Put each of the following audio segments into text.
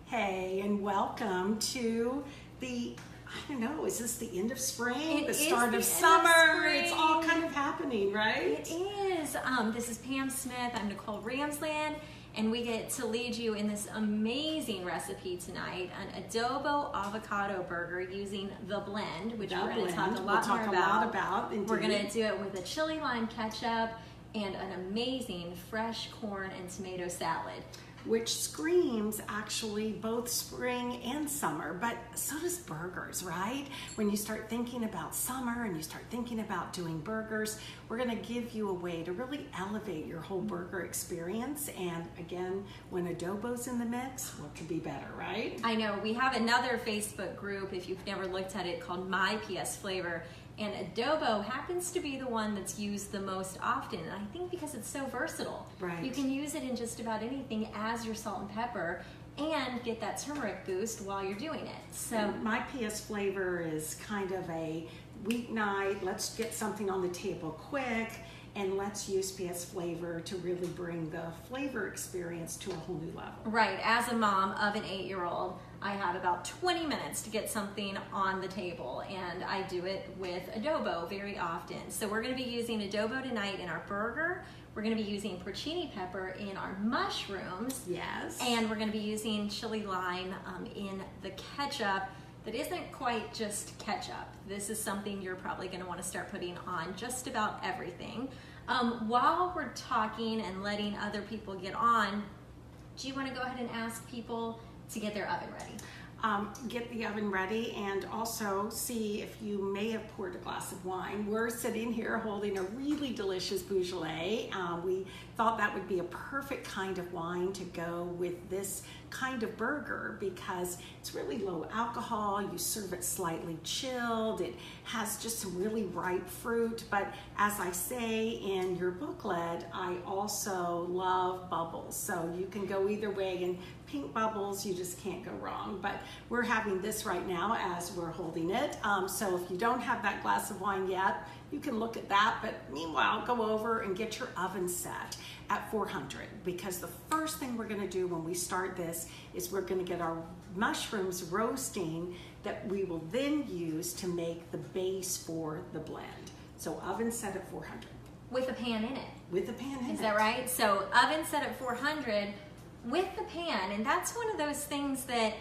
Hey, and welcome to the, I don't know, is this the end of spring? The start of summer? It's all kind of happening, right? It is. This is Pam Smith. I'm Nicole Ramsland, and we get to lead you in this amazing recipe tonight, an Adobo Avocado Burger using the blend, which we're going to talk a lot more about. Indeed. We're going to do it with a chili lime ketchup and an amazing fresh corn and tomato salad. Which screams actually both spring and summer, but so does burgers, right? When you start thinking about summer and you start thinking about doing burgers, we're gonna give you a way to really elevate your whole burger experience. And again, when adobo's in the mix, what could be better, right? I know, we have another Facebook group, if you've never looked at it, called My PS Flavor. And adobo happens to be the one that's used the most often. And I think because it's so versatile. Right. You can use it in just about anything as your salt and pepper and get that turmeric boost while you're doing it. So and My PS Flavor is kind of a weeknight, let's get something on the table quick, and let's use PS Flavor to really bring the flavor experience to a whole new level. Right, as a mom of an 8-year-old, I have about 20 minutes to get something on the table, and I do it with adobo very often. So we're going to be using adobo tonight in our burger. We're going to be using porcini pepper in our mushrooms. Yes. And we're going to be using chili lime in the ketchup that isn't quite just ketchup. This is something you're probably going to want to start putting on just about everything. While we're talking and letting other people get on, do you want to go ahead and ask people to get their oven ready? Get the oven ready, and also see if you may have poured a glass of wine. We're sitting here holding a really delicious Beaujolais. We thought that would be a perfect kind of wine to go with this kind of burger because it's really low alcohol. You serve it slightly chilled. It has just some really ripe fruit, but as I say in your booklet, I also love bubbles. So you can go either way, and pink bubbles, you just can't go wrong. But we're having this right now as we're holding it. So if you don't have that glass of wine yet, you can look at that, but meanwhile, go over and get your oven set at 400, because the first thing we're gonna do when we start this is we're gonna get our mushrooms roasting that we will then use to make the base for the blend. So oven set at 400. With a pan in it. With a pan in it. Is that right? So oven set at 400 with the pan, and that's one of those things that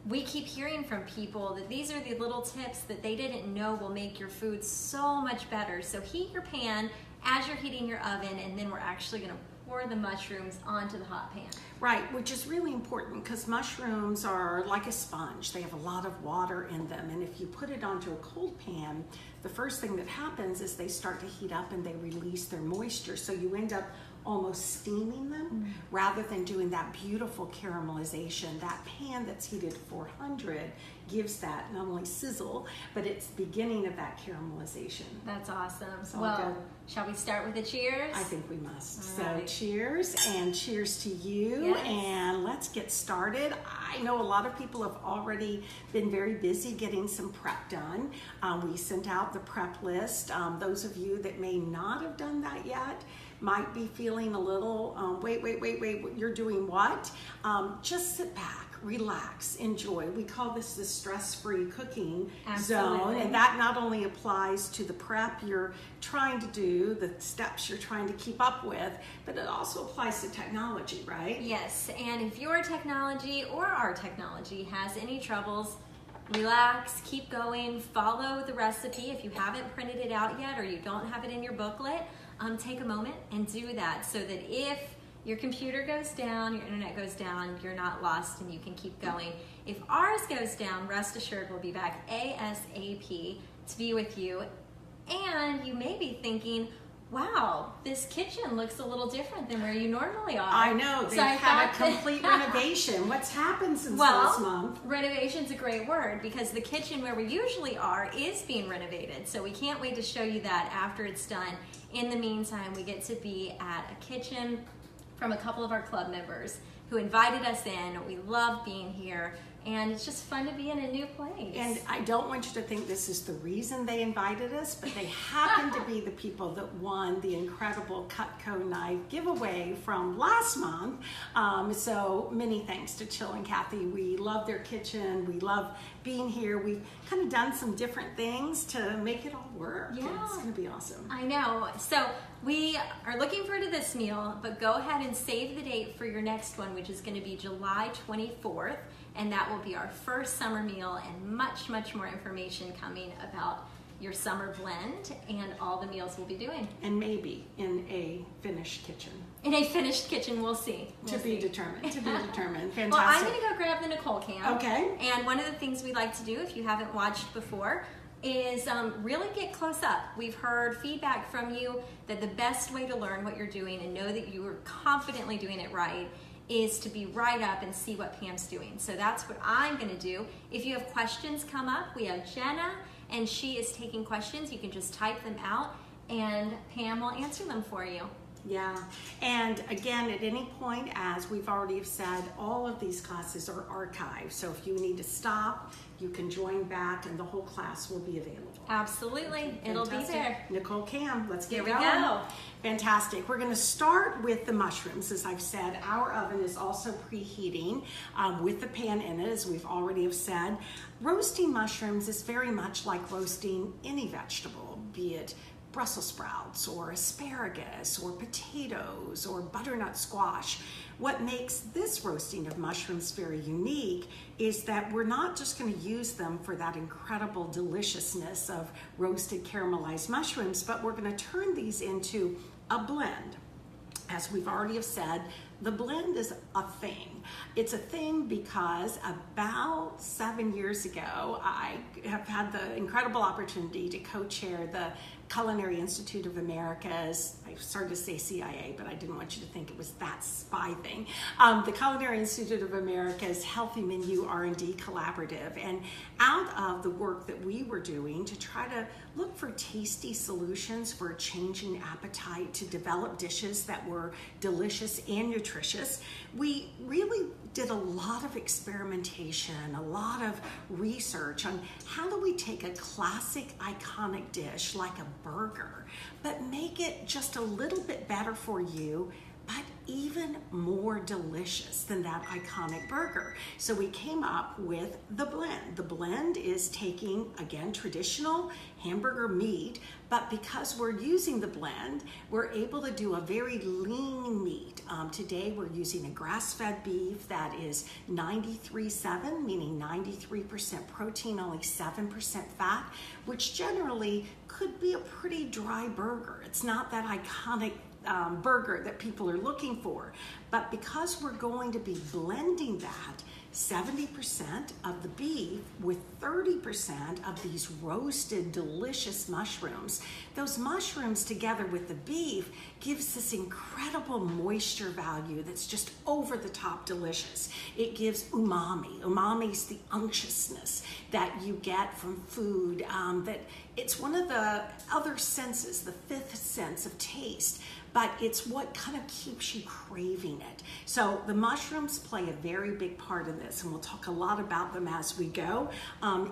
we keep hearing from people, that these are the little tips that they didn't know will make your food so much better. So heat your pan as you're heating your oven, and then we're actually gonna pour the mushrooms onto the hot pan. Right, which is really important because mushrooms are like a sponge. They have a lot of water in them, and if you put it onto a cold pan, the first thing that happens is they start to heat up and they release their moisture, so you end up almost steaming them rather than doing that beautiful caramelization. That pan that's heated 400 gives that not only sizzle, but it's the beginning of that caramelization. That's awesome. Well, good. Shall we start with a cheers? I think we must. All right. So cheers, and cheers to you. Yes. And let's get started. I know a lot of people have already been very busy getting some prep done. We sent out the prep list. Those of you that may not have done that yet might be feeling a little, wait, you're doing what? Just sit back, relax, enjoy. We call this the stress-free cooking zone, and that not only applies to the prep you're trying to do, the steps you're trying to keep up with, but it also applies to technology, right? Yes, and if your technology or our technology has any troubles, relax, keep going, follow the recipe. If you haven't printed it out yet or you don't have it in your booklet, take a moment and do that so that if your computer goes down, your internet goes down, you're not lost and you can keep going. If ours goes down, rest assured we'll be back ASAP to be with you. And you may be thinking, wow, this kitchen looks a little different than where you normally are. I know, they've had a complete renovation. What's happened since last month? Renovation's a great word because the kitchen where we usually are is being renovated. So we can't wait to show you that after it's done. In the meantime, we get to be at a kitchen from a couple of our club members who invited us in. We love being here, and it's just fun to be in a new place. And I don't want you to think this is the reason they invited us, but they happen to be the people that won the incredible Cutco knife giveaway from last month. So many thanks to Chill and Kathy. We love their kitchen. We love being here. We've kind of done some different things to make it all work. Yeah. It's going to be awesome. I know. So we are looking forward to this meal, but go ahead and save the date for your next one, which is going to be July 24th. And that will be our first summer meal, and much, much more information coming about your summer blend and all the meals we'll be doing. And maybe in a finished kitchen. In a finished kitchen, we'll see. To be determined. Fantastic. Well, I'm going to go grab the Nicole can. Okay. And one of the things we like to do, if you haven't watched before, is really get close up. We've heard feedback from you that the best way to learn what you're doing and know that you are confidently doing it right is to be right up and see what Pam's doing. So that's what I'm gonna do. If you have questions come up, we have Jenna, and she is taking questions. You can just type them out, and Pam will answer them for you. Yeah, and again, at any point, as we've already said, all of these classes are archived. So if you need to stop, you can join back, and the whole class will be available. Absolutely, it'll be there. Nicole Cam, let's get Here we going. go. Fantastic. We're going to start with the mushrooms. As I've said, our oven is also preheating with the pan in it, as we've already have said. Roasting mushrooms is very much like roasting any vegetable, be it Brussels sprouts or asparagus or potatoes or butternut squash. What makes this roasting of mushrooms very unique is that we're not just going to use them for that incredible deliciousness of roasted caramelized mushrooms, but we're going to turn these into a blend. As we've already have said, the blend is a thing. It's a thing because about 7 years ago, I have had the incredible opportunity to co-chair the Culinary Institute of America's, I started to say CIA, but I didn't want you to think it was that spy thing. The Culinary Institute of America's Healthy Menu R&D Collaborative. And out of the work that we were doing to try to look for tasty solutions for a changing appetite, to develop dishes that were delicious and nutritious, we really did a lot of experimentation, a lot of research on how do we take a classic iconic dish like a burger, but make it just a little bit better for you, but even more delicious than that iconic burger. So we came up with the blend. The blend is taking, again, traditional hamburger meat, but because we're using the blend, we're able to do a very lean meat. Today we're using a grass-fed beef that is 93.7, meaning 93% protein, only 7% fat, which generally could be a pretty dry burger. It's not that iconic burger that people are looking for. But because we're going to be blending that 70% of the beef with 30% of these roasted delicious mushrooms, those mushrooms together with the beef gives this incredible moisture value that's just over the top delicious. It gives umami. Umami is the unctuousness that you get from food, that it's one of the other senses, the fifth sense of taste, but it's what kind of keeps you craving it. So the mushrooms play a very big part in this, and we'll talk a lot about them as we go.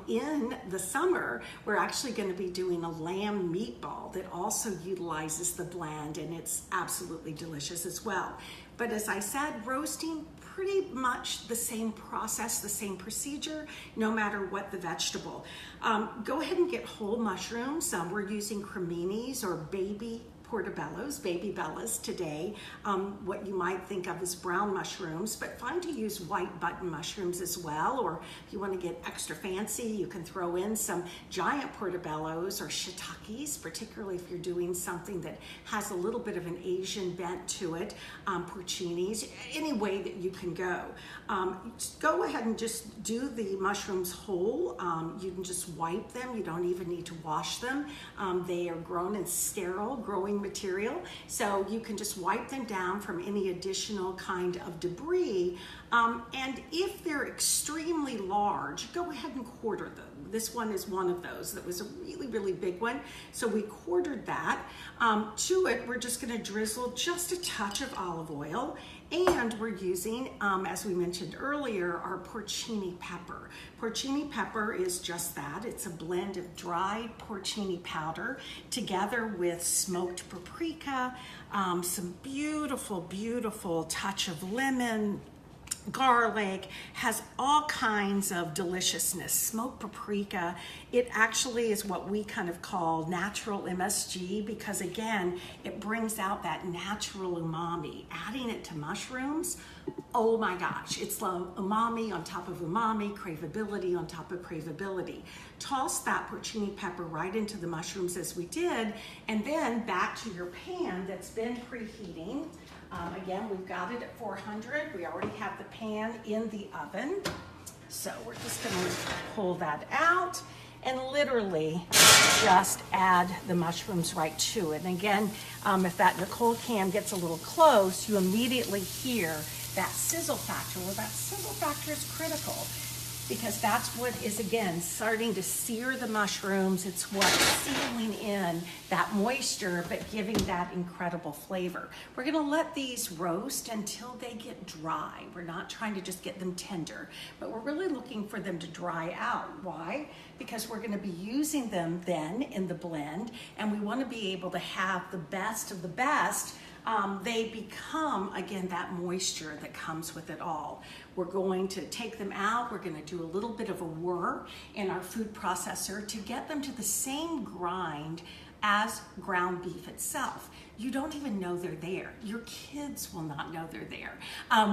In the summer, we're actually going to be doing a lamb meatball that also utilizes the blend, and it's absolutely delicious as well. But as I said, roasting, pretty much the same process, the same procedure, no matter what the vegetable. Go ahead and get whole mushrooms. We're using creminis or baby portobellos, baby bellas today, what you might think of as brown mushrooms, but fine to use white button mushrooms as well, or if you want to get extra fancy, you can throw in some giant portobellos or shiitakes, particularly if you're doing something that has a little bit of an Asian bent to it, porcinis, any way that you can go. Go ahead and just do the mushrooms whole. You can just wipe them. You don't even need to wash them. They are grown in sterile growing material, so you can just wipe them down from any additional kind of debris. And if they're extremely large, go ahead and quarter them. This one is one of those that was a really, really big one. So we quartered that. To it, we're just going to drizzle just a touch of olive oil And we're using, as we mentioned earlier, our porcini pepper. Porcini pepper is just that. It's a blend of dried porcini powder together with smoked paprika, some beautiful, beautiful touch of lemon, garlic, has all kinds of deliciousness. Smoked paprika, it actually is what we kind of call natural MSG because again, it brings out that natural umami. Adding it to mushrooms, oh my gosh, it's umami on top of umami, craveability on top of craveability. Toss that porcini pepper right into the mushrooms as we did, and then back to your pan that's been preheating. Again, we've got it at 400. We already have the pan in the oven. So we're just gonna pull that out and literally just add the mushrooms right to it. And again, if that Nicole cam gets a little close, you immediately hear that sizzle factor. Well, that sizzle factor is critical because that's what is, again, starting to sear the mushrooms. It's what's sealing in that moisture, but giving that incredible flavor. We're gonna let these roast until they get dry. We're not trying to just get them tender, but we're really looking for them to dry out. Why? Because we're gonna be using them then in the blend, and we wanna be able to have the best of the best. They become, again, that moisture that comes with it all. We're going to take them out. We're going to do a little bit of a whir in our food processor to get them to the same grind as ground beef itself. You don't even know they're there. Your kids will not know they're there.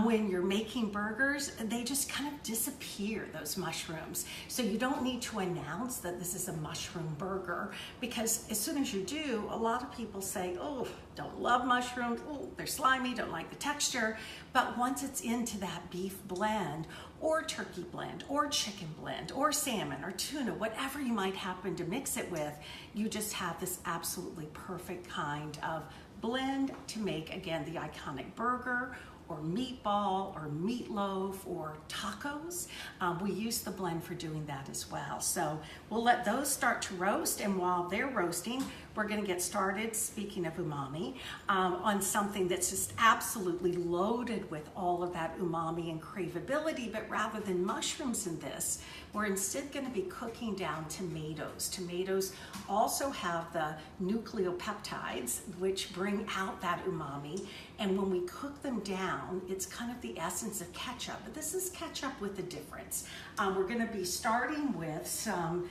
When you're making burgers, they just kind of disappear, those mushrooms. So you don't need to announce that this is a mushroom burger, because as soon as you do, a lot of people say, oh, don't love mushrooms, oh, they're slimy, don't like the texture. But once it's into that beef blend, or turkey blend, or chicken blend, or salmon, or tuna, whatever you might happen to mix it with, you just have this absolutely perfect kind of blend to make, again, the iconic burger, or meatball, or meatloaf, or tacos. We use the blend for doing that as well. So we'll let those start to roast, and while they're roasting, we're gonna get started, speaking of umami, on something that's just absolutely loaded with all of that umami and craveability, but rather than mushrooms in this, we're instead gonna be cooking down tomatoes. Tomatoes also have the nucleopeptides, which bring out that umami, and when we cook them down, it's kind of the essence of ketchup, but this is ketchup with a difference. We're gonna be starting with some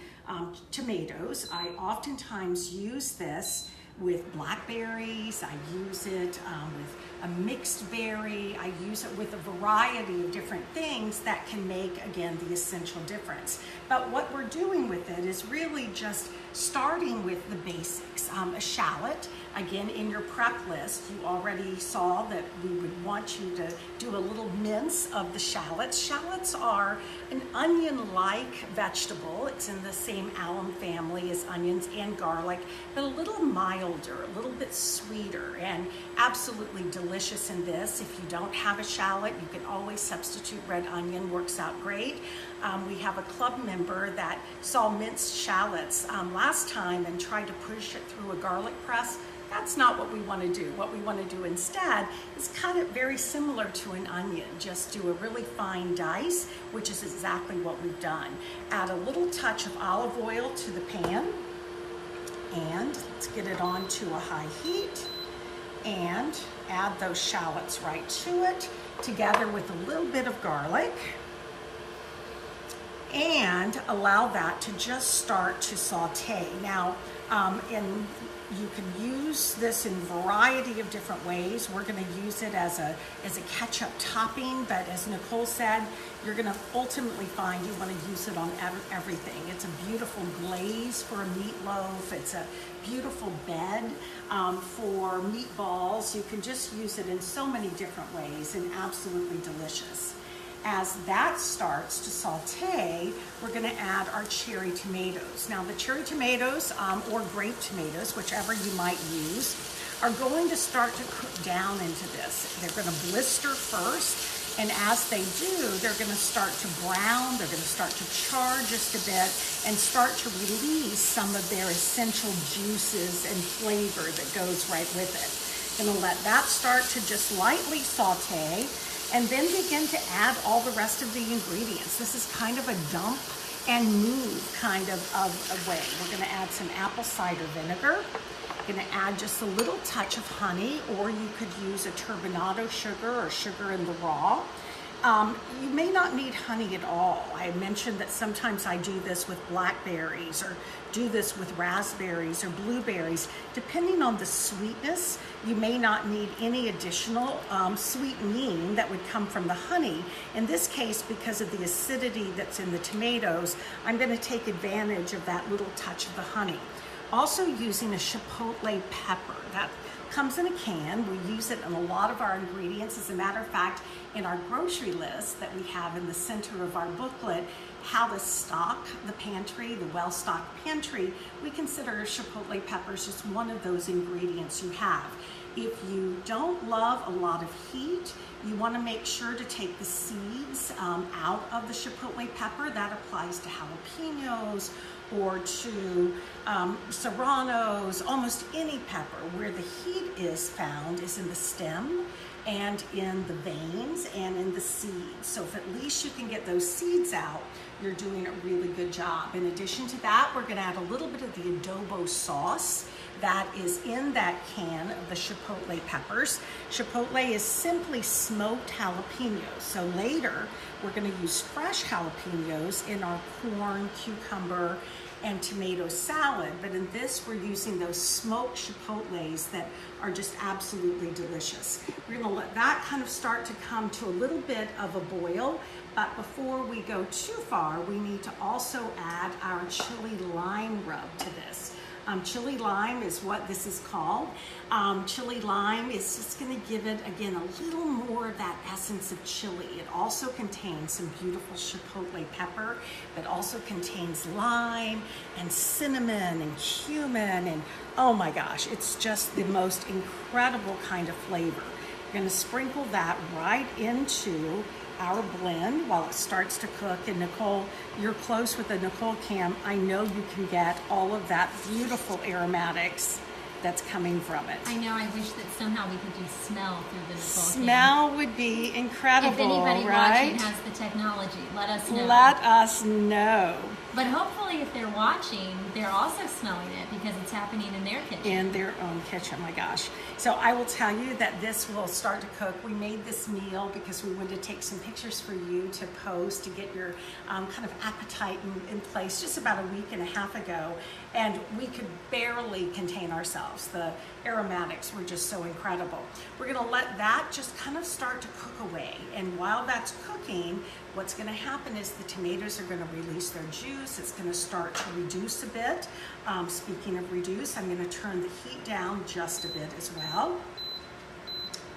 tomatoes. I oftentimes use this with blackberries. I use it with a mixed berry. I use it with a variety of different things that can make, again, the essential difference. But what we're doing with it is really just starting with the basics. A shallot, again, in your prep list, you already saw that we would want you to do a little mince of the shallots. Shallots are an onion-like vegetable. It's in the same alum family as onions and garlic, but a little milder, a little bit sweeter, and absolutely delicious in this. If you don't have a shallot, you can always substitute red onion, works out great. We have a club member that saw minced shallots last time and tried to push it through a garlic press. That's not what we want to do. What we want to do instead is cut it very similar to an onion. Just do a really fine dice, which is exactly what we've done. Add a little touch of olive oil to the pan, and let's get it on to a high heat, and add those shallots right to it, together with a little bit of garlic, and allow that to just start to saute. Now, you can use this in a variety of different ways. We're gonna use it as a ketchup topping, but as Nicole said, you're gonna ultimately find you wanna use it on everything. It's a beautiful glaze for a meatloaf. It's a beautiful bed for meatballs. You can just use it in so many different ways, and absolutely delicious. As that starts to saute, we're gonna add our cherry tomatoes. Now the cherry tomatoes, or grape tomatoes, whichever you might use, are going to start to cook down into this. They're gonna blister first, and as they do, they're gonna start to brown, they're gonna start to char just a bit, and start to release some of their essential juices and flavor that goes right with it. Gonna let that start to just lightly saute, and then begin to add all the rest of the ingredients. This is kind of a dump and move kind of a way. We're gonna add some apple cider vinegar. Gonna add just a little touch of honey, or you could use a turbinado sugar or sugar in the raw. You may not need honey at all. I mentioned that sometimes I do this with blackberries or do this with raspberries or blueberries. Depending on the sweetness, you may not need any additional sweetening that would come from the honey. In this case, because of the acidity that's in the tomatoes, I'm going to take advantage of that little touch of the honey. Also using a chipotle pepper. That comes in a can. We use it in a lot of our ingredients. As a matter of fact, in our grocery list that we have in the center of our booklet, how to stock the pantry, the well-stocked pantry, we consider chipotle peppers just one of those ingredients you have. If you don't love a lot of heat, you want to make sure to take the seeds out of the chipotle pepper. That applies to jalapenos or to serranos, almost any pepper. Where the heat is found is in the stem and in the veins and in the seeds. So if at least you can get those seeds out, you're doing a really good job. In addition to that, we're gonna add a little bit of the adobo sauce that is in that can of the chipotle peppers. Chipotle is simply smoked jalapenos. So later, we're gonna use fresh jalapenos in our corn, cucumber, and tomato salad. But in this, we're using those smoked chipotles that are just absolutely delicious. We're gonna let that kind of start to come to a little bit of a boil. But before we go too far, we need to also add our chili lime rub to this. Chili lime is what this is called. Chili lime is just gonna give it, again, a little more of that essence of chili. It also contains some beautiful chipotle pepper, but also contains lime and cinnamon and cumin, and oh my gosh, it's just the most incredible kind of flavor. We're gonna sprinkle that right into our blend while it starts to cook. And Nicole, you're close with the Nicole cam. I know you can get all of that beautiful aromatics that's coming from it. I know, I wish that somehow we could do smell through the Nicole Smell cam. Would be incredible, if anybody right? watching has the technology, let us know. Let us know. But hopefully if they're watching, they're also smelling it because it's happening in their kitchen. In their own kitchen, my gosh. So I will tell you that this will start to cook. We made this meal because we wanted to take some pictures for you to post to get your kind of appetite in place just about a week and a half ago. And we could barely contain ourselves. The aromatics were just so incredible. We're gonna let that just kind of start to cook away. And while that's cooking, what's gonna happen is the tomatoes are gonna release their juice. It's gonna start to reduce a bit. Speaking of reduce, I'm gonna turn the heat down just a bit as well.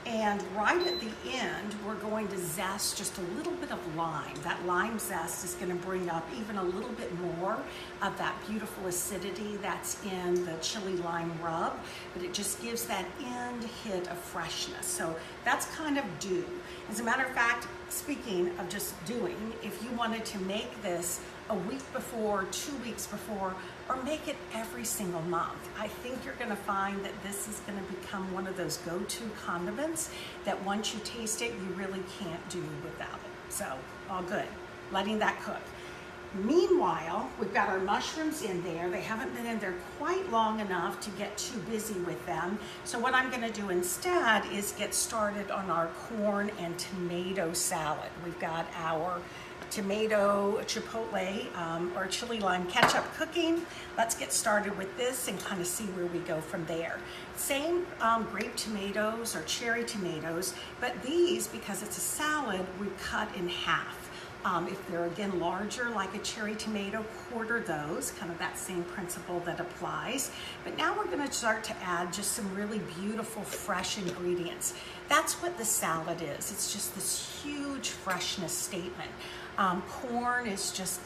And right at the end, we're going to zest just a little bit of lime. That lime zest is gonna bring up even a little bit more of that beautiful acidity that's in the chili lime rub, but it just gives that end hit of freshness. So that's kind of due. As a matter of fact, speaking of just doing, if you wanted to make this a week before, 2 weeks before, or make it every single month, I think you're gonna find that this is gonna become one of those go-to condiments that once you taste it, you really can't do without it. So, all good. Letting that cook. Meanwhile, we've got our mushrooms in there. They haven't been in there quite long enough to get too busy with them. So what I'm gonna do instead is get started on our corn and tomato salad. We've got our tomato chipotle or chili lime ketchup cooking. Let's get started with this and kind of see where we go from there. Same grape tomatoes or cherry tomatoes, but these, because it's a salad, we cut in half. If they're again larger, like a cherry tomato, quarter those, kind of that same principle that applies. But now we're gonna start to add just some really beautiful fresh ingredients. That's what the salad is. It's just this huge freshness statement. Corn is just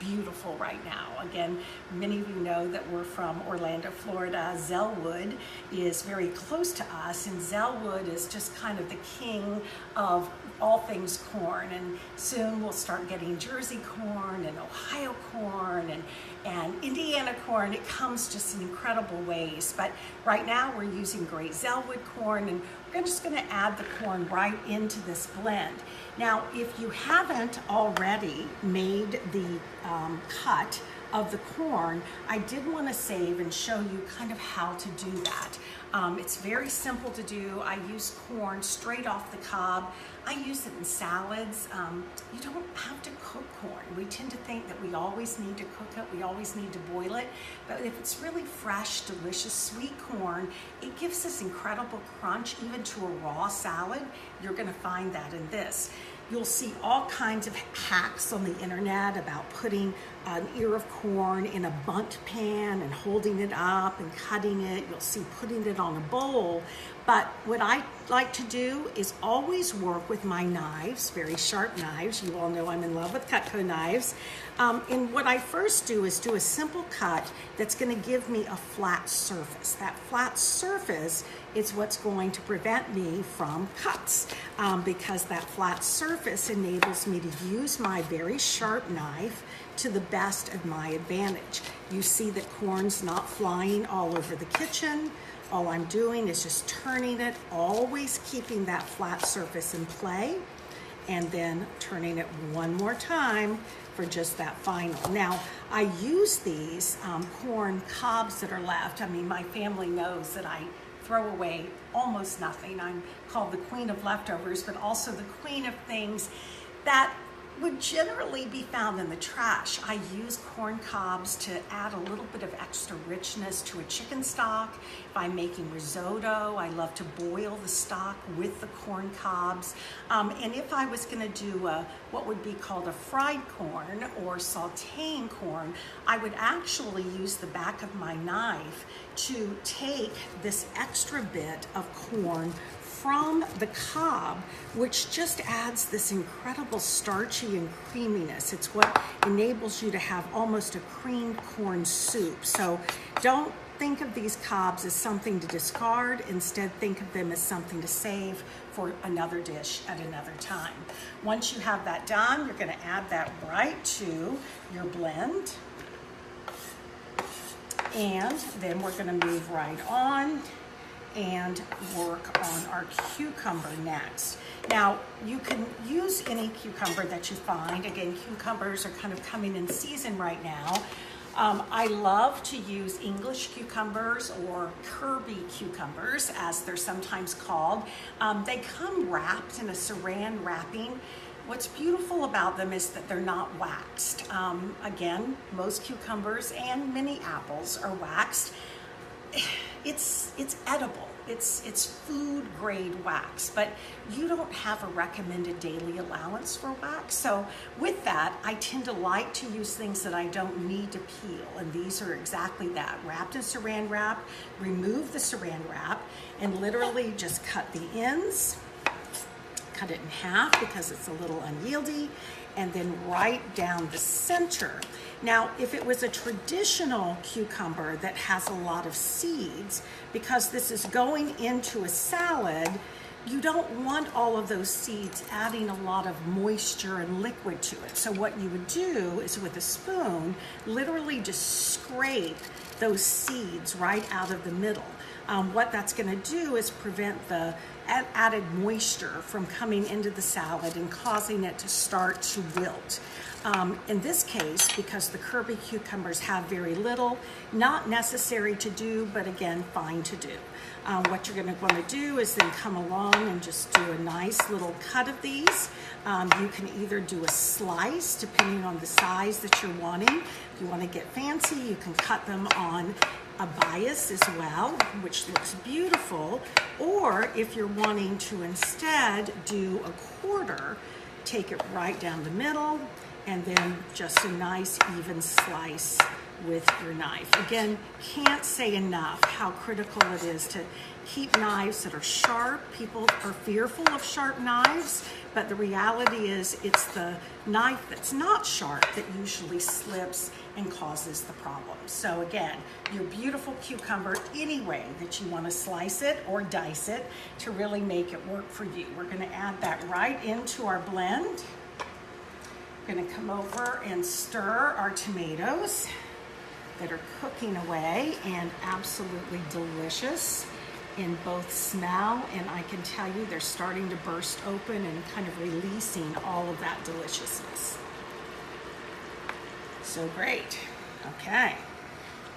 beautiful right now. Again, many of you know that we're from Orlando, Florida. Zellwood is very close to us, and Zellwood is just kind of the king of all things corn, and soon we'll start getting Jersey corn and Ohio corn and Indiana corn. It comes just in incredible ways, but right now we're using Great Zellwood corn, and we're just going to add the corn right into this blend. Now, if you haven't already made the cut of the corn, I did want to save and show you kind of how to do that. It's very simple to do. I use corn straight off the cob. I use it in salads. You don't have to cook corn. We tend to think that we always need to cook it, we always need to boil it, but if it's really fresh, delicious, sweet corn, it gives this incredible crunch even to a raw salad. You're gonna find that in this. You'll see all kinds of hacks on the internet about putting an ear of corn in a bundt pan and holding it up and cutting it. You'll see putting it on a bowl. But what I like to do is always work with my knives, very sharp knives. You all know I'm in love with Cutco knives. And what I first do is do a simple cut that's going to give me a flat surface. That flat surface is what's going to prevent me from cuts, because that flat surface enables me to use my very sharp knife to the best of my advantage. You see that corn's not flying all over the kitchen. All I'm doing is just turning it, always keeping that flat surface in play, and then turning it one more time for just that final. Now, I use these corn cobs that are left. I mean, my family knows that I throw away almost nothing. I'm called the queen of leftovers, but also the queen of things that would generally be found in the trash. I use corn cobs to add a little bit of extra richness to a chicken stock. If I'm making risotto, I love to boil the stock with the corn cobs. And if I was gonna do what would be called a fried corn or sauteing corn, I would actually use the back of my knife to take this extra bit of corn from the cob, which just adds this incredible starchy and creaminess. It's what enables you to have almost a creamed corn soup. So don't think of these cobs as something to discard. Instead, think of them as something to save for another dish at another time. Once you have that done, you're gonna add that right to your blend. And then we're gonna move right on and work on our cucumber next. Now, you can use any cucumber that you find. Again, cucumbers are kind of coming in season right now. I love to use English cucumbers or Kirby cucumbers, as they're sometimes called. They come wrapped in a saran wrapping. What's beautiful about them is that they're not waxed. Again, most cucumbers and many apples are waxed. It's edible. It's food grade wax, but you don't have a recommended daily allowance for wax. So with that, I tend to like to use things that I don't need to peel, and these are exactly that. Wrapped in saran wrap, remove the saran wrap, and literally just cut the ends, cut it in half because it's a little unwieldy, and then right down the center. Now, if it was a traditional cucumber that has a lot of seeds, because this is going into a salad, you don't want all of those seeds adding a lot of moisture and liquid to it. So what you would do is with a spoon, literally just scrape those seeds right out of the middle. What that's gonna do is prevent the added moisture from coming into the salad and causing it to start to wilt. In this case, because the Kirby cucumbers have very little, not necessary to do, but again, fine to do. What you're gonna wanna do is then come along and just do a nice little cut of these. You can either do a slice, depending on the size that you're wanting. If you wanna get fancy, you can cut them on a bias as well, which looks beautiful. Or if you're wanting to instead do a quarter, take it right down the middle, and then just a nice even slice with your knife. Again, can't say enough how critical it is to keep knives that are sharp. People are fearful of sharp knives, but the reality is it's the knife that's not sharp that usually slips and causes the problem. So again, your beautiful cucumber, any way that you want to slice it or dice it to really make it work for you. We're going to add that right into our blend. We're going to come over and stir our tomatoes that are cooking away and absolutely delicious in both smell, and I can tell you they're starting to burst open and kind of releasing all of that deliciousness. So great. Okay,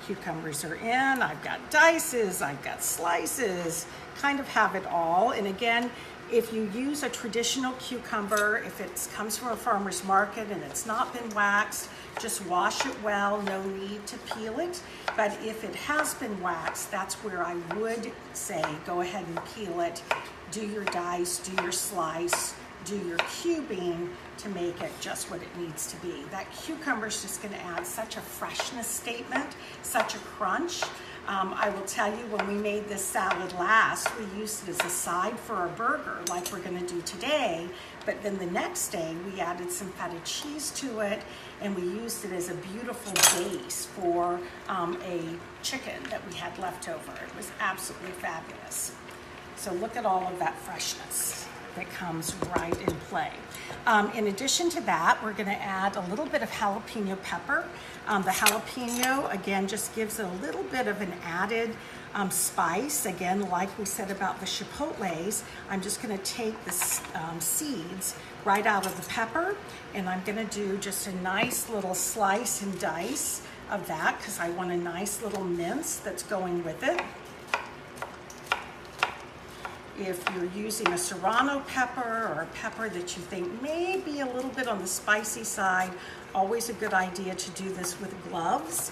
cucumbers are in. I've got dices, I've got slices, kind of have it all. And again, if you use a traditional cucumber, if it comes from a farmer's market and it's not been waxed, just wash it well, no need to peel it. But if it has been waxed, that's where I would say go ahead and peel it, do your dice, do your slice, do your cubing to make it just what it needs to be. That cucumber is just going to add such a freshness statement, such a crunch. I will tell you, when we made this salad last, we used it as a side for our burger like we're going to do today, but then the next day we added some feta cheese to it and we used it as a beautiful base for a chicken that we had left over. It was absolutely fabulous. So look at all of that freshness that comes right in play. In addition to that, we're going to add a little bit of jalapeno pepper. The jalapeno, again, just gives it a little bit of an added spice. Again, like we said about the chipotles, I'm just going to take the seeds right out of the pepper, and I'm going to do just a nice little slice and dice of that because I want a nice little mince that's going with it. If you're using a serrano pepper or a pepper that you think may be a little bit on the spicy side, always a good idea to do this with gloves.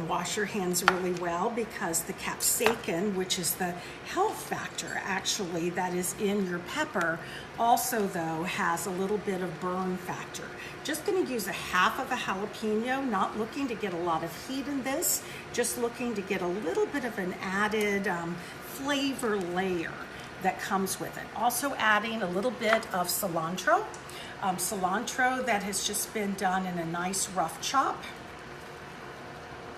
Wash your hands really well because the capsaicin, which is the health factor actually that is in your pepper, also though has a little bit of burn factor. Just going to use a half of a jalapeno, not looking to get a lot of heat in this, just looking to get a little bit of an added flavor layer that comes with it. Also adding a little bit of cilantro. Cilantro that has just been done in a nice rough chop.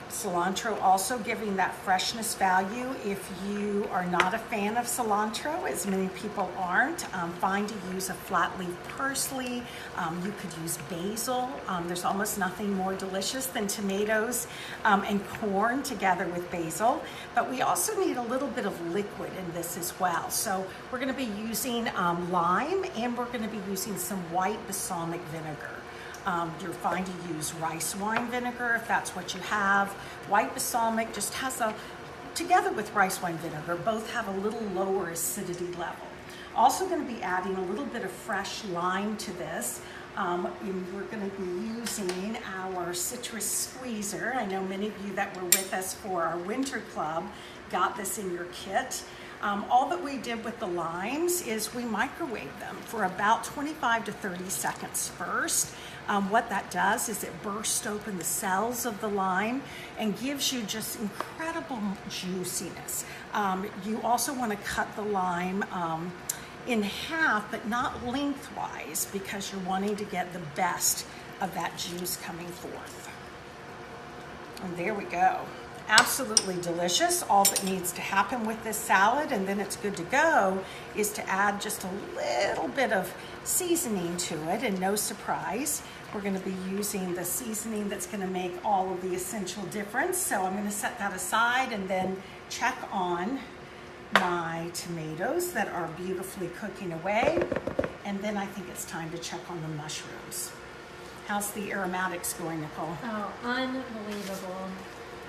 Cilantro also giving that freshness value. If you are not a fan of cilantro, as many people aren't, fine to use a flat leaf parsley. You could use basil. There's almost nothing more delicious than tomatoes and corn together with basil. But we also need a little bit of liquid in this as well. So we're going to be using lime, and we're going to be using some white balsamic vinegar. You're fine to use rice wine vinegar if that's what you have. White balsamic just has together with rice wine vinegar, both have a little lower acidity level. Also going to be adding a little bit of fresh lime to this. We're going to be using our citrus squeezer. I know many of you that were with us for our winter club got this in your kit. All that we did with the limes is we microwaved them for about 25 to 30 seconds first. What that does is it bursts open the cells of the lime and gives you just incredible juiciness. You also want to cut the lime in half, but not lengthwise, because you're wanting to get the best of that juice coming forth. And there we go. Absolutely delicious. All that needs to happen with this salad, and then it's good to go, is to add just a little bit of seasoning to it. And no surprise, we're going to be using the seasoning that's going to make all of the essential difference. So I'm going to set that aside and then check on my tomatoes that are beautifully cooking away. And then I think it's time to check on the mushrooms. How's the aromatics going, Nicole? Oh, unbelievable.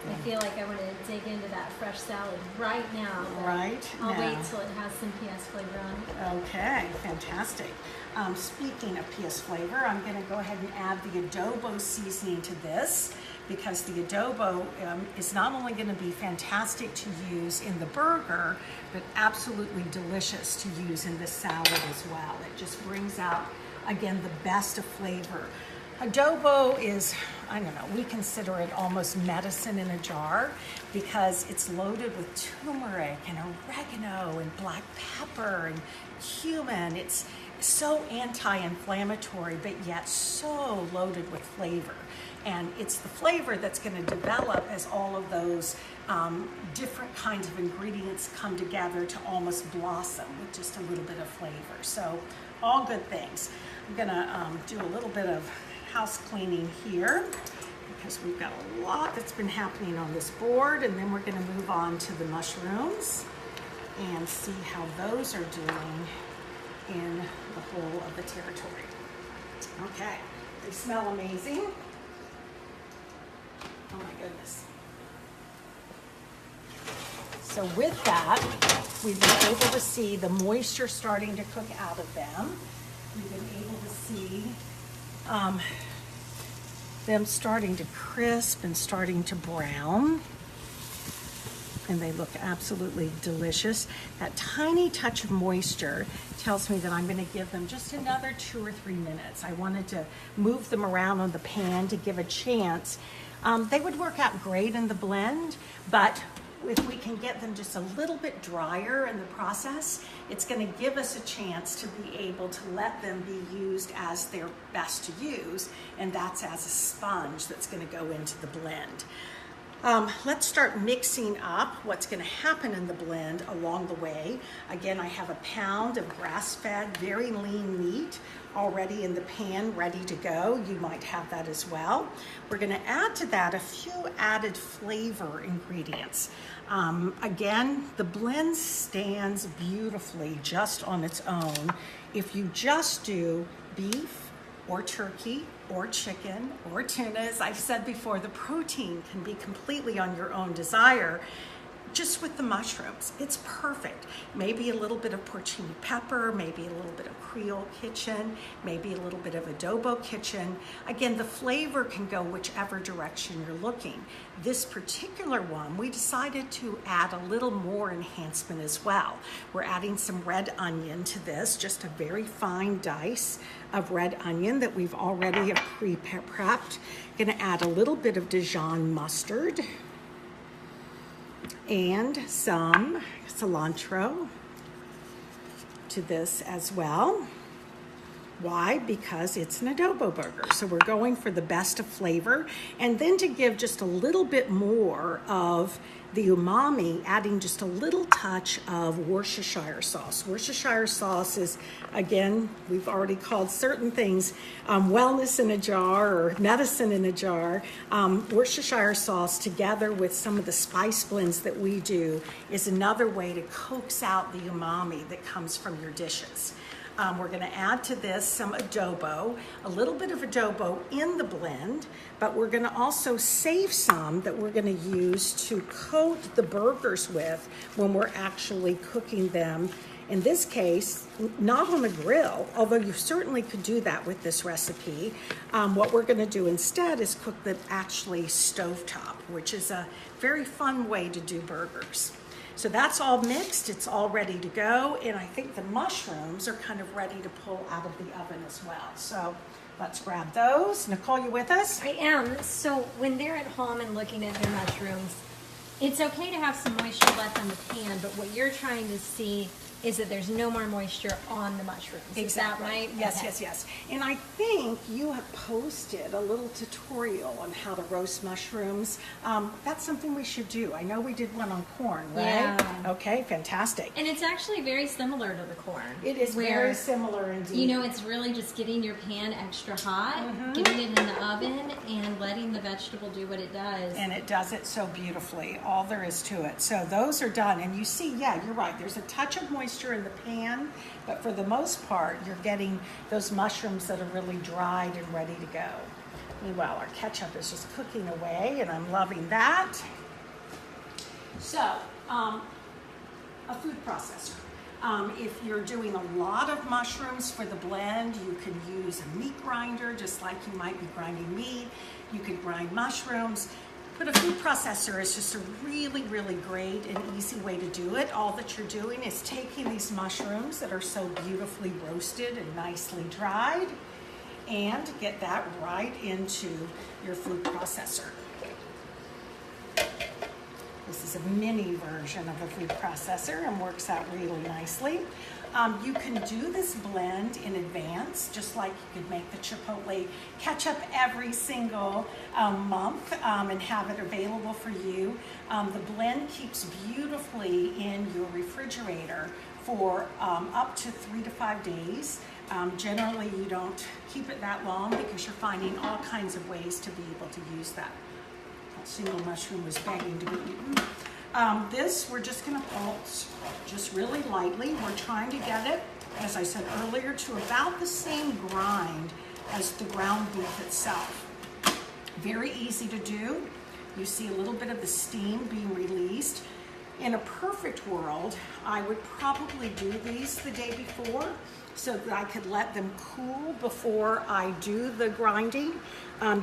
I feel like I want to dig into that fresh salad right now. Right I'll now. wait till it has some PS flavor on it. Okay, fantastic. Speaking of PS flavor, I'm going to go ahead and add the adobo seasoning to this, because the adobo is not only going to be fantastic to use in the burger, but absolutely delicious to use in this salad as well. It just brings out, again, the best of flavor. Adobo is, I don't know, we consider it almost medicine in a jar because it's loaded with turmeric and oregano and black pepper and cumin. It's so anti-inflammatory, but yet so loaded with flavor. And it's the flavor that's going to develop as all of those different kinds of ingredients come together to almost blossom with just a little bit of flavor. So all good things. I'm going to do a little bit of house cleaning here because we've got a lot that's been happening on this board, and then we're going to move on to the mushrooms and see how those are doing in the whole of the territory. Okay, they smell amazing. Oh my goodness. So with that, we've been able to see the moisture starting to cook out of them. We've been able to see them starting to crisp and starting to brown. And they look absolutely delicious. That tiny touch of moisture tells me that I'm going to give them just another 2 or 3 minutes. I wanted to move them around on the pan to give a chance. They would work out great in the blend, but if we can get them just a little bit drier in the process, it's going to give us a chance to be able to let them be used as they're best to use, and that's as a sponge that's going to go into the blend. Let's start mixing up what's going to happen in the blend along the way. Again, I have a pound of grass-fed, very lean meat already in the pan, ready to go. You might have that as well. We're going to add to that a few added flavor ingredients. Again, the blend stands beautifully just on its own. If you just do beef or turkey or chicken or tuna, as I've said before, the protein can be completely on your own desire. Just with the mushrooms, it's perfect. Maybe a little bit of porcini pepper, maybe a little bit of Creole kitchen, maybe a little bit of adobo kitchen. Again, the flavor can go whichever direction you're looking. This particular one, we decided to add a little more enhancement as well. We're adding some red onion to this, just a very fine dice of red onion that we've already pre-prepped. Gonna add a little bit of Dijon mustard and some cilantro to this as well. Why? Because it's an adobo burger. So we're going for the best of flavor, and then to give just a little bit more of the umami, adding just a little touch of Worcestershire sauce. Worcestershire sauce is, again, we've already called certain things wellness in a jar or medicine in a jar. Worcestershire sauce, together with some of the spice blends that we do, is another way to coax out the umami that comes from your dishes. We're going to add to this some adobo, a little bit of adobo in the blend, but we're going to also save some that we're going to use to coat the burgers with when we're actually cooking them. In this case, not on a grill, although you certainly could do that with this recipe. What we're going to do instead is cook them actually stovetop, which is a very fun way to do burgers. So that's all mixed, it's all ready to go, and I think the mushrooms are kind of ready to pull out of the oven as well. So let's grab those. Nicole, you with us? I am. So when they're at home and looking at their mushrooms, it's okay to have some moisture left on the pan, but what you're trying to see is that there's no more moisture on the mushrooms. Exactly. Is that right? Yes, Okay. yes. And I think you have posted a little tutorial on how to roast mushrooms. That's something we should do. I know we did one on corn, right? Yeah. Okay, fantastic. And it's actually very similar to the corn. It is very similar indeed. You know, it's really just getting your pan extra hot, getting it in the oven, and letting the vegetable do what it does. And it does it so beautifully. All there is to it. So those are done. And you see, yeah, you're right. There's a touch of moisture in the pan, but for the most part, you're getting those mushrooms that are really dried and ready to go. Meanwhile, our ketchup is just cooking away, and I'm loving that. So, a food processor. If you're doing a lot of mushrooms for the blend, you could use a meat grinder, just like you might be grinding meat. You could grind mushrooms. But a food processor is just a really, really great and easy way to do it. All that you're doing is taking these mushrooms that are so beautifully roasted and nicely dried, and get that right into your food processor. This is a mini version of a food processor and works out really nicely. You can do this blend in advance, just like you could make the Chipotle ketchup every single month and have it available for you. The blend keeps beautifully in your refrigerator for up to 3 to 5 days. Generally, you don't keep it that long because you're finding all kinds of ways to be able to use that. That single mushroom was begging to be eaten. This we're just going to pulse just really lightly. We're trying to get it, as I said earlier, to about the same grind as the ground beef itself. Very easy to do. You see a little bit of the steam being released. In a perfect world, I would probably do these the day before so that I could let them cool before I do the grinding.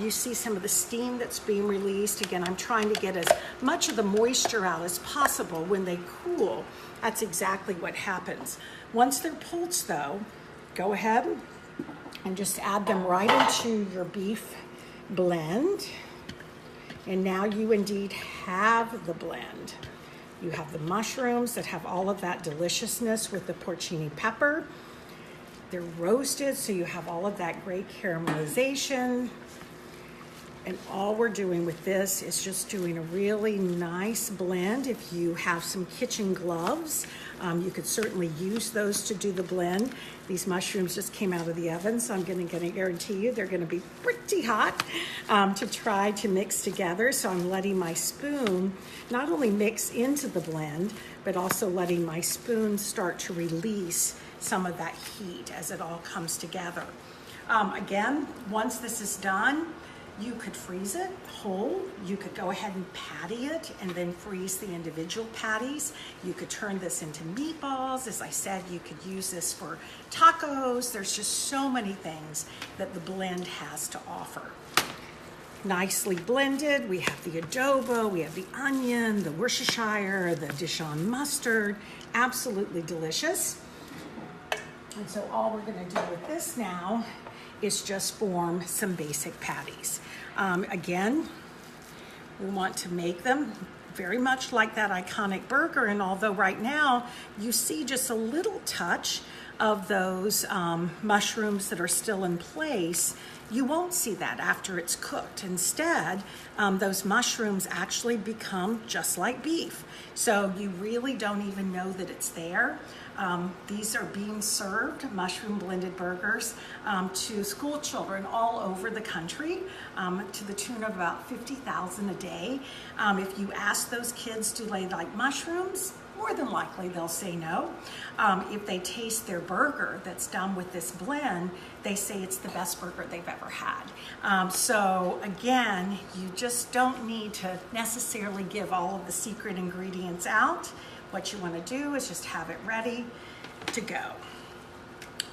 You see some of the steam that's being released. Again, I'm trying to get as much of the moisture out as possible. When they cool, that's exactly what happens. Once they're pulsed though, go ahead and just add them right into your beef blend. And now you indeed have the blend. You have the mushrooms that have all of that deliciousness with the porcini pepper. They're roasted, so you have all of that great caramelization. And all we're doing with this is just doing a really nice blend. If you have some kitchen gloves, you could certainly use those to do the blend. These mushrooms just came out of the oven, so I'm gonna guarantee you they're gonna be pretty hot to try to mix together. So I'm letting my spoon not only mix into the blend, but also letting my spoon start to release some of that heat as it all comes together. Again, once this is done, you could freeze it whole. You could go ahead and patty it and then freeze the individual patties. You could turn this into meatballs. As I said, you could use this for tacos. There's just so many things that the blend has to offer. Nicely blended. We have the adobo, we have the onion, the Worcestershire, the Dijon mustard. Absolutely delicious. And so all we're gonna do with this now is just form some basic patties. Again, we want to make them very much like that iconic burger, and although right now you see just a little touch of those mushrooms that are still in place, you won't see that after it's cooked. Instead, those mushrooms actually become just like beef. So you really don't even know that it's there. These are being served, mushroom blended burgers, to school children all over the country, to the tune of about 50,000 a day. If you ask those kids, do they like mushrooms? More than likely they'll say no. If they taste their burger that's done with this blend, they say it's the best burger they've ever had. So again, you just don't need to necessarily give all of the secret ingredients out. What you want to do is just have it ready to go.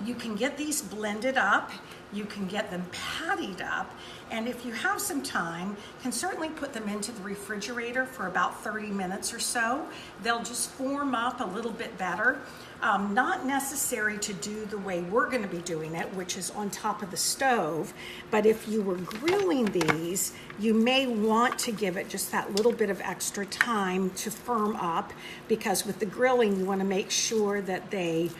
You can get these blended up, you can get them pattied up, and if you have some time, can certainly put them into the refrigerator for about 30 minutes or so. They'll just form up a little bit better. Not necessary to do the way we're going to be doing it, which is on top of the stove, but if you were grilling these, you may want to give it just that little bit of extra time to firm up, because with the grilling you want to make sure that they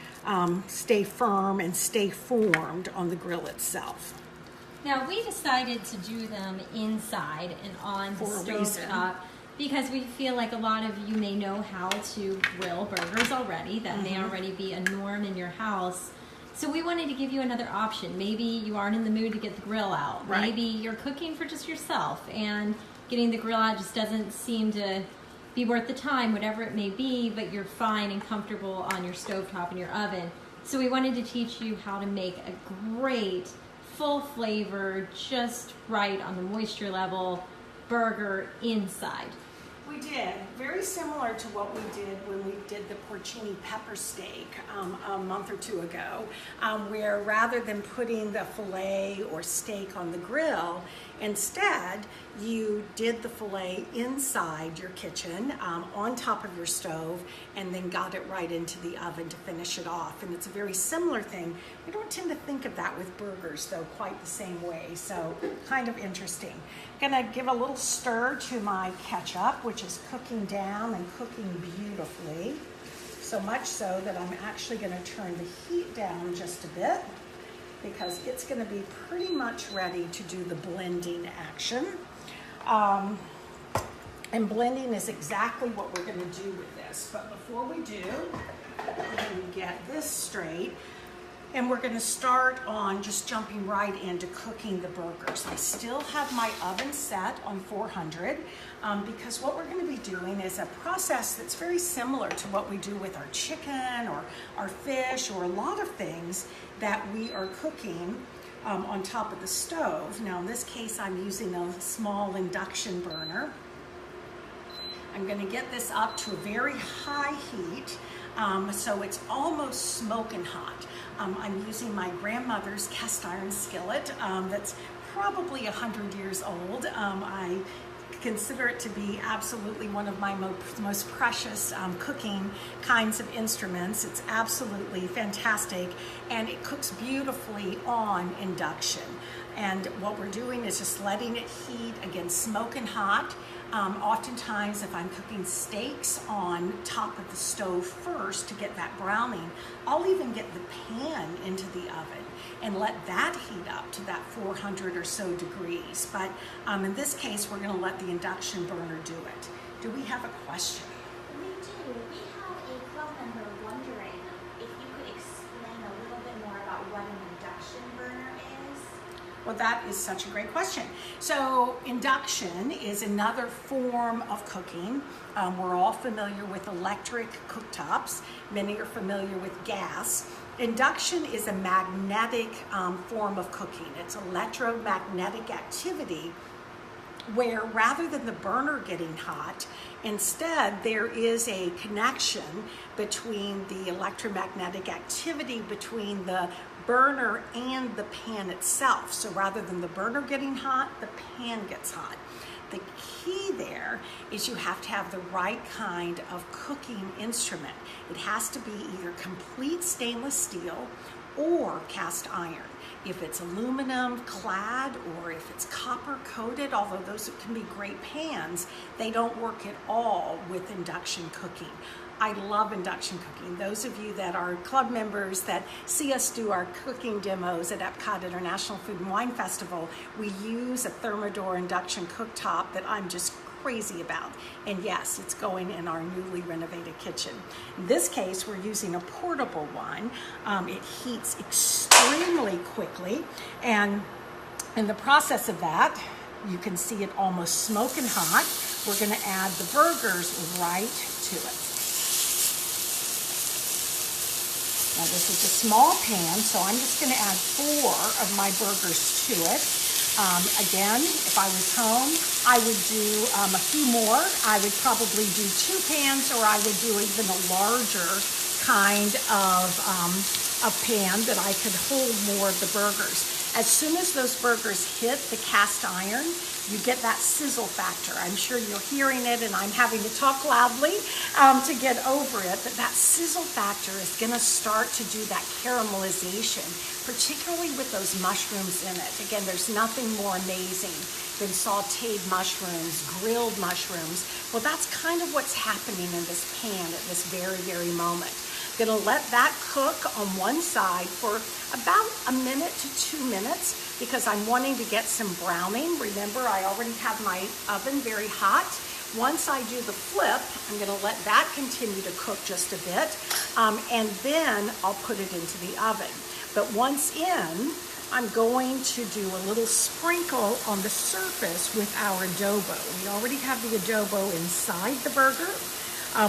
stay firm and stay formed on the grill itself. Now we decided to do them inside and on the stovetop because we feel like a lot of you may know how to grill burgers already. That may already be a norm in your house. So we wanted to give you another option. Maybe you aren't in the mood to get the grill out. Right. Maybe you're cooking for just yourself and getting the grill out just doesn't seem to be worth the time, whatever it may be, but you're fine and comfortable on your stovetop in your oven. So we wanted to teach you how to make a great, full flavor, just right on the moisture level burger inside. We did. Very similar to what we did when we did the porcini pepper steak a month or two ago, where rather than putting the filet or steak on the grill, instead you did the filet inside your kitchen on top of your stove and then got it right into the oven to finish it off. And it's a very similar thing. We don't tend to think of that with burgers though quite the same way, so kind of interesting. I'm gonna give a little stir to my ketchup, which is cooking down and cooking beautifully. So much so that I'm actually gonna turn the heat down just a bit because it's gonna be pretty much ready to do the blending action. And blending is exactly what we're gonna do with this. But before we do, I'm gonna get this straight. And we're gonna start on just jumping right into cooking the burgers. I still have my oven set on 400 because what we're gonna be doing is a process that's very similar to what we do with our chicken or our fish or a lot of things that we are cooking on top of the stove. Now in this case, I'm using a small induction burner. I'm gonna get this up to a very high heat so it's almost smoking hot. I'm using my grandmother's cast iron skillet that's probably 100 years old. I consider it to be absolutely one of my most precious cooking kinds of instruments. It's absolutely fantastic and it cooks beautifully on induction. And what we're doing is just letting it heat, again, smoking hot. Oftentimes, if I'm cooking steaks on top of the stove first to get that browning, I'll even get the pan into the oven and let that heat up to that 400 or so degrees. But in this case, we're gonna let the induction burner do it. Do we have a question? We do. We have a club member wondering if you could explain a little bit more about what an induction burner is. Well, that is such a great question. So induction is another form of cooking. We're all familiar with electric cooktops. Many are familiar with gas. Induction is a magnetic form of cooking. It's electromagnetic activity where rather than the burner getting hot, instead there is a connection between the electromagnetic activity between the burner and the pan itself. So rather than the burner getting hot, the pan gets hot. The key there is you have to have the right kind of cooking instrument. It has to be either complete stainless steel or cast iron. If it's aluminum clad or if it's copper coated, although those can be great pans, they don't work at all with induction cooking. I love induction cooking. Those of you that are club members that see us do our cooking demos at Epcot International Food and Wine Festival, we use a Thermador induction cooktop that I'm just crazy about. And yes, it's going in our newly renovated kitchen. In this case, we're using a portable one. It heats extremely quickly. And in the process of that, you can see it almost smoking hot. We're gonna add the burgers right to it. Now this is a small pan, so I'm just gonna add 4 of my burgers to it. Again, if I was home, I would do a few more. I would probably do 2 pans, or I would do even a larger kind of pan that I could hold more of the burgers. As soon as those burgers hit the cast iron, you get that sizzle factor. I'm sure you're hearing it and I'm having to talk loudly to get over it, but that sizzle factor is gonna start to do that caramelization, particularly with those mushrooms in it. Again, there's nothing more amazing than sauteed mushrooms, grilled mushrooms. Well, that's kind of what's happening in this pan at this very, very moment. Gonna let that cook on one side for about 1 to 2 minutes because I'm wanting to get some browning. Remember, I already have my oven very hot. Once I do the flip, I'm gonna let that continue to cook just a bit, and then I'll put it into the oven. But once in, I'm going to do a little sprinkle on the surface with our adobo. We already have the adobo inside the burger,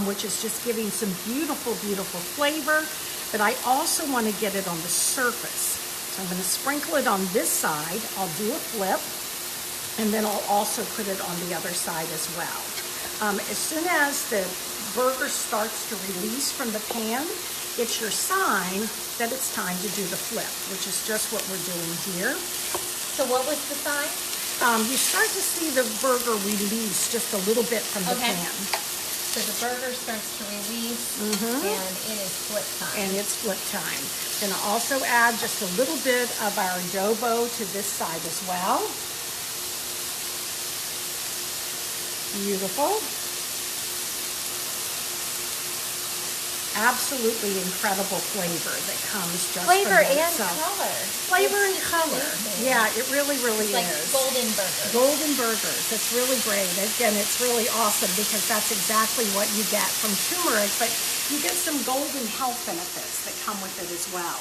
which is just giving some beautiful, beautiful flavor, but I also want to get it on the surface. So I'm going to sprinkle it on this side, I'll do a flip, and then I'll also put it on the other side as well. As soon as the burger starts to release from the pan, it's your sign that it's time to do the flip, which is just what we're doing here. So what was the sign? You start to see the burger release just a little bit from the pan. So the burger starts to release, and it is flip time. And it's flip time. Gonna also add just a little bit of our adobo to this side as well. Beautiful. Absolutely incredible flavor that comes just from itself. Color. Flavor and color. Yeah, it really, really like is. Golden burgers. Golden burgers. It's really great. Again, it's really awesome because that's exactly what you get from turmeric, but you get some golden health benefits that come with it as well.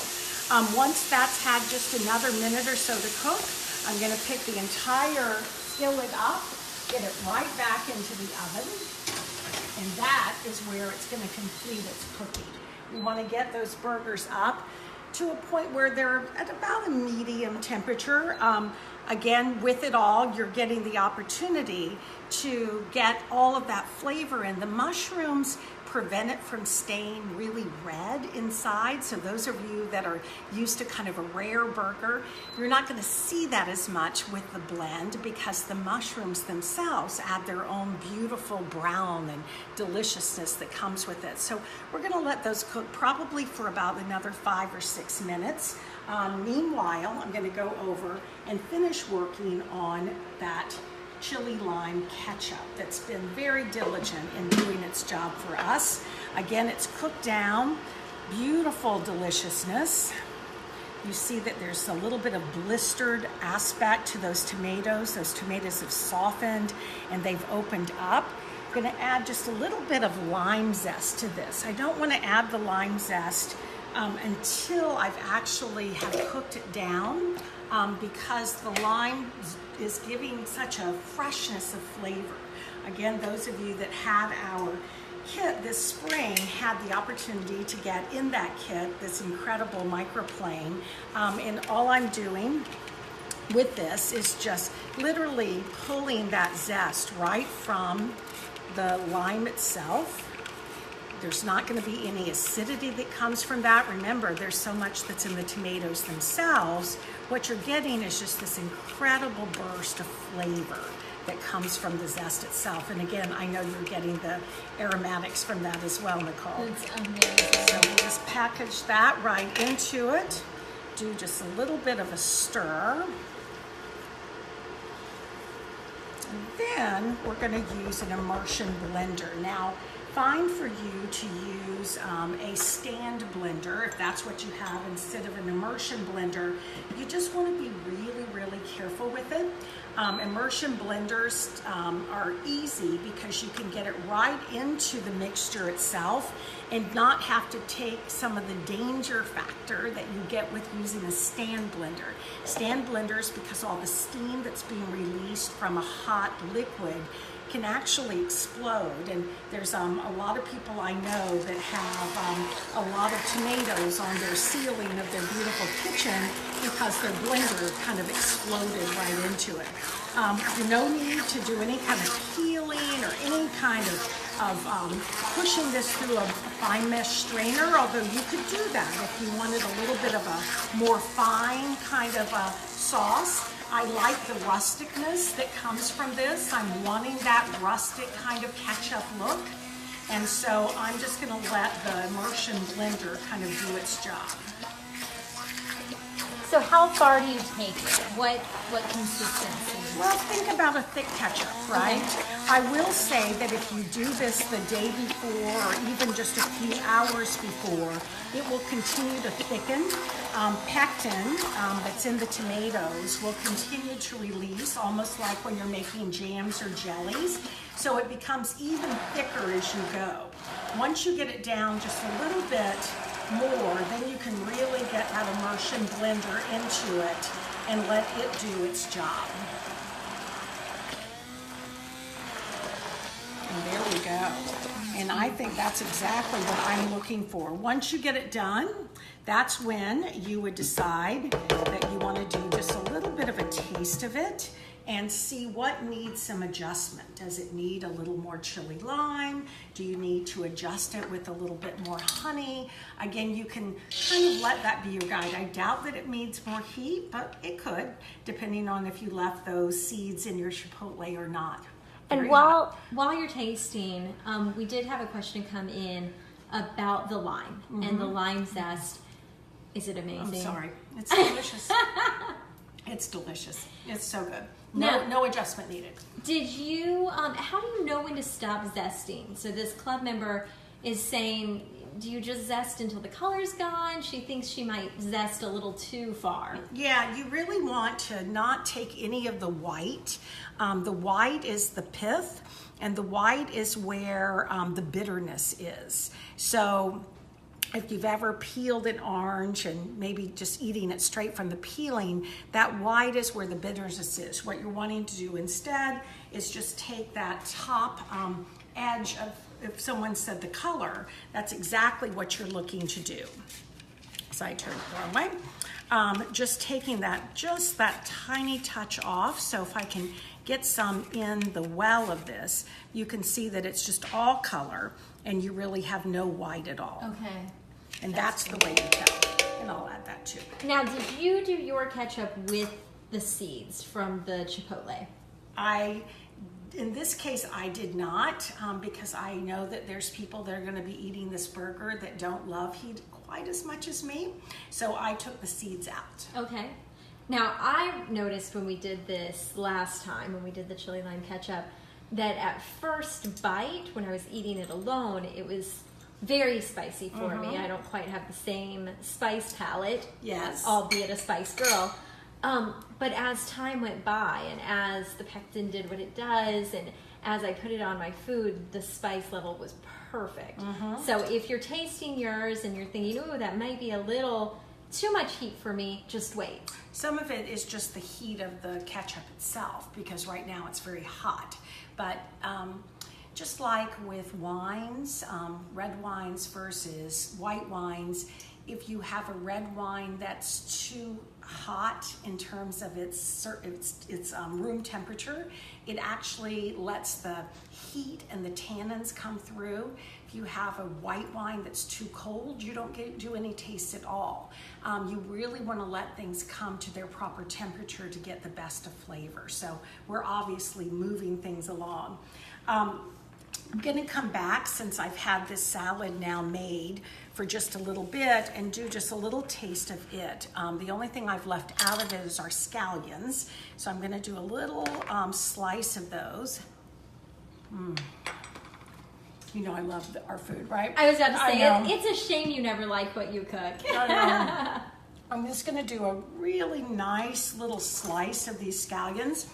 Once that's had just another minute or so to cook, I'm going to pick the entire skillet up, get it right back into the oven. And that is where it's going to complete its cooking. You want to get those burgers up to a point where they're at about a medium temperature. Again, with it all, you're getting the opportunity to get all of that flavor in. The mushrooms prevent it from staying really red inside. So those of you that are used to kind of a rare burger, you're not going to see that as much with the blend because the mushrooms themselves add their own beautiful brown and deliciousness that comes with it. So we're going to let those cook probably for about another 5 or 6 minutes. Meanwhile, I'm going to go over and finish working on that chili lime ketchup that's been very diligent in doing its job for us. Again, it's cooked down, beautiful deliciousness. You see that there's a little bit of blistered aspect to those tomatoes. Those tomatoes have softened and they've opened up. I'm going to add just a little bit of lime zest to this. I don't want to add the lime zest until I've actually have cooked it down because the lime is giving such a freshness of flavor. Again, those of you that had our kit this spring had the opportunity to get in that kit this incredible microplane, and all I'm doing with this is just literally pulling that zest right from the lime itself. There's not going to be any acidity that comes from that. Remember, there's so much that's in the tomatoes themselves. What you're getting is just this incredible burst of flavor that comes from the zest itself. And again, I know you're getting the aromatics from that as well, Nicole. It's amazing. So we just package that right into it. Do just a little bit of a stir. And then we're going to use an immersion blender. Now, fine for you to use a stand blender if that's what you have instead of an immersion blender. You just want to be really, really careful with it. Immersion blenders are easy because you can get it right into the mixture itself and not have to take some of the danger factor that you get with using a stand blender. Stand blenders, because all the steam that's being released from a hot liquid can actually explode, and there's a lot of people I know that have a lot of tomatoes on their ceiling of their beautiful kitchen because their blender kind of exploded right into it. No need to do any kind of peeling or any kind of pushing this through a fine mesh strainer, although you could do that if you wanted a little bit of a more fine kind of a sauce. I like the rusticness that comes from this. I'm wanting that rustic kind of ketchup look. And so I'm just going to let the immersion blender kind of do its job. So how far do you take it? What consistency? Well, think about a thick ketchup, right? Okay. I will say that if you do this the day before or even just a few hours before, it will continue to thicken. Pectin that's in the tomatoes will continue to release, almost like when you're making jams or jellies. So it becomes even thicker as you go. Once you get it down just a little bit more, then you can really get that immersion blender into it and let it do its job. And there we go. And I think that's exactly what I'm looking for. Once you get it done, that's when you would decide that you want to do just a little bit of a taste of it. and see what needs some adjustment. Does it need a little more chili lime? Do you need to adjust it with a little bit more honey? Again, you can kind of let that be your guide. I doubt that it needs more heat, but it could, depending on if you left those seeds in your chipotle or not. And while you're tasting, we did have a question come in about the lime and the lime zest. Is it amazing? I'm sorry. It's delicious. It's delicious. It's so good. No adjustment needed. Did you, how do you know when to stop zesting? So this club member is saying, do you just zest until the color's gone? She thinks she might zest a little too far. Yeah, you really want to not take any of the white. The white is the pith, and the white is where the bitterness is. So if you've ever peeled an orange and maybe just eating it straight from the peeling, that white is where the bitterness is. What you're wanting to do instead is just take that top edge of, if someone said the color, that's exactly what you're looking to do. So I turned it the wrong way. Just taking that, just that tiny touch off. So if I can get some in the well of this, you can see that it's just all color and you really have no white at all. Okay. And that's the way you tell. And I'll add that too. Now, did you do your ketchup with the seeds from the chipotle? In this case, I did not, because I know that there's people that are going to be eating this burger that don't love heat quite as much as me. So I took the seeds out. Okay. Now, I noticed when we did this last time, when we did the chili lime ketchup, that at first bite, when I was eating it alone, it was very spicy for me. I don't quite have the same spice palette, yes, albeit a spice girl. But as time went by and as the pectin did what it does and as I put it on my food, the spice level was perfect. So if you're tasting yours and you're thinking, oh, that might be a little too much heat for me, just wait. Some of it is just the heat of the ketchup itself, because right now it's very hot. But just like with wines, red wines versus white wines, if you have a red wine that's too hot in terms of its room temperature, it actually lets the heat and the tannins come through. If you have a white wine that's too cold, you don't do any taste at all. You really want to let things come to their proper temperature to get the best of flavor. So we're obviously moving things along. I'm going to come back, since I've had this salad now made, for just a little bit and do just a little taste of it. The only thing I've left out of it is our scallions. So I'm going to do a little slice of those. You know I love our food, right? I was about to say, it's a shame you never like what you cook. I'm just going to do a really nice little slice of these scallions.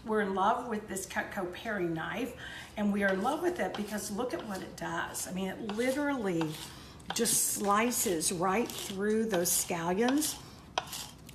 We're in love with this Cutco paring knife, and we are in love with it because look at what it does. I mean, it literally just slices right through those scallions